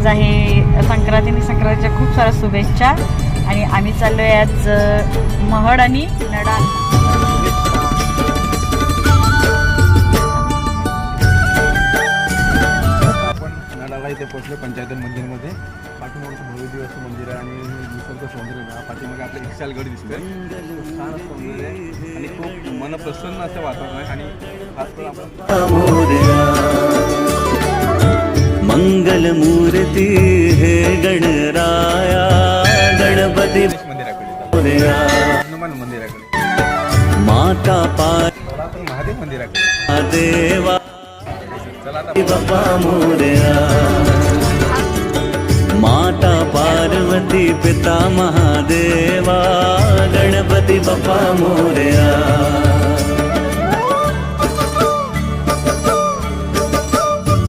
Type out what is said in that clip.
आज आहे संक्रांतीच्या खूप साऱ्या शुभेच्छा. आणि आम्ही चाललोय आज महड आणि नडाल. आपण नडाला इथे पोहोचलो पंचायत मंदिरमध्ये. पाठीमागे भव्य दिवस मंदिर आहे आणि निसर्ग सौंदर्य पाठीमागे आपलं इक्षालगड दिसतोय. छान सौंदर्य आहे आणि खूप मन प्रसन्न असं वातावरण आहे. आणि खास करून आपण मंगल मूर्ती हे गणराया गणपती मंदिराकडे, हनुमान मंदिराकडे, माता महादेव मंदिराकडे देवा चला आता बाप्पा मोरया. माता पार्वती पिता महादेवा गणपती बाप्पा मोरया.